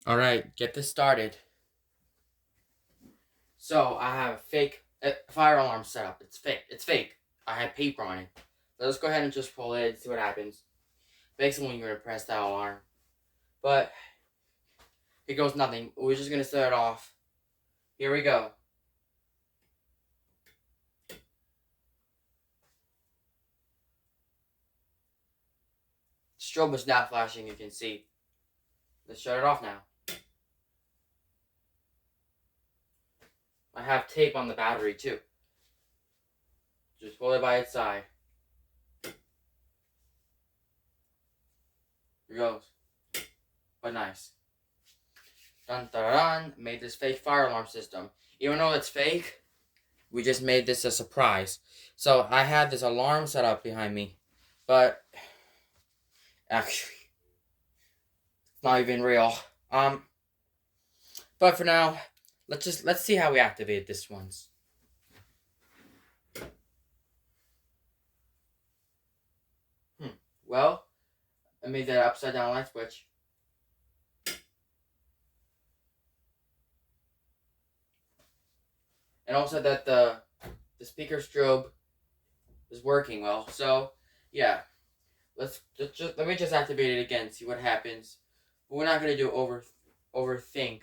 Alright, get this started. So, I have a fake fire alarm set up. It's fake. It's fake. I have paper on it. Let's go ahead and just pull it and see what happens. Basically, when you're going to press that alarm. But, here goes nothing. We're just going to set it off. Here we go. Strobe is now flashing, you can see. Let's shut it off now. I have tape on the battery too. Just pull it by its side. Here goes. But nice. Dun dun dun. Made this fake fire alarm system. Even though it's fake, we just made this a surprise. So I had this alarm set up behind me. But actually, it's not even real. But for now, let's see how we activate this once. Well, I made that upside down light switch. And also that the speaker strobe is working well. So yeah, let me just activate it again, see what happens. But we're not gonna do overthink.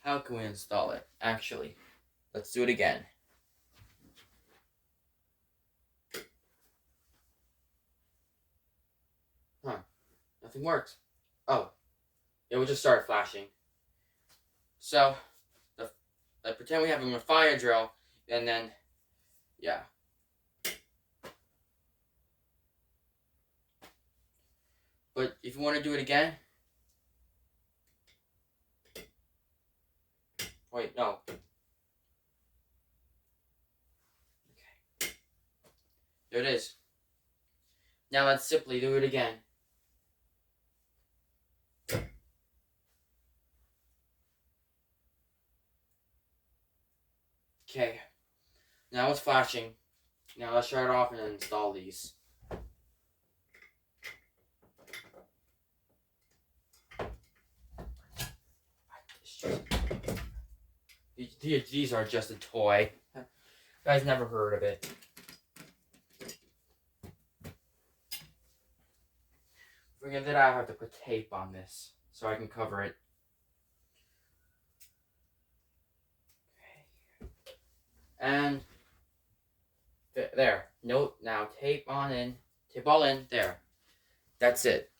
How can we install it? Actually, let's do it again. Huh? Nothing works. Oh, it will just start flashing. So, I pretend we have a fire drill, and then, yeah. But if you want to do it again, wait, no. Okay. There it is. Now let's simply do it again. Okay. Now it's flashing. Now let's shut it off and install these. These are just a toy. You guys never heard of it. Forget that I have to put tape on this so I can cover it. Okay. And there. Note now tape on in. Tape all in. There. That's it.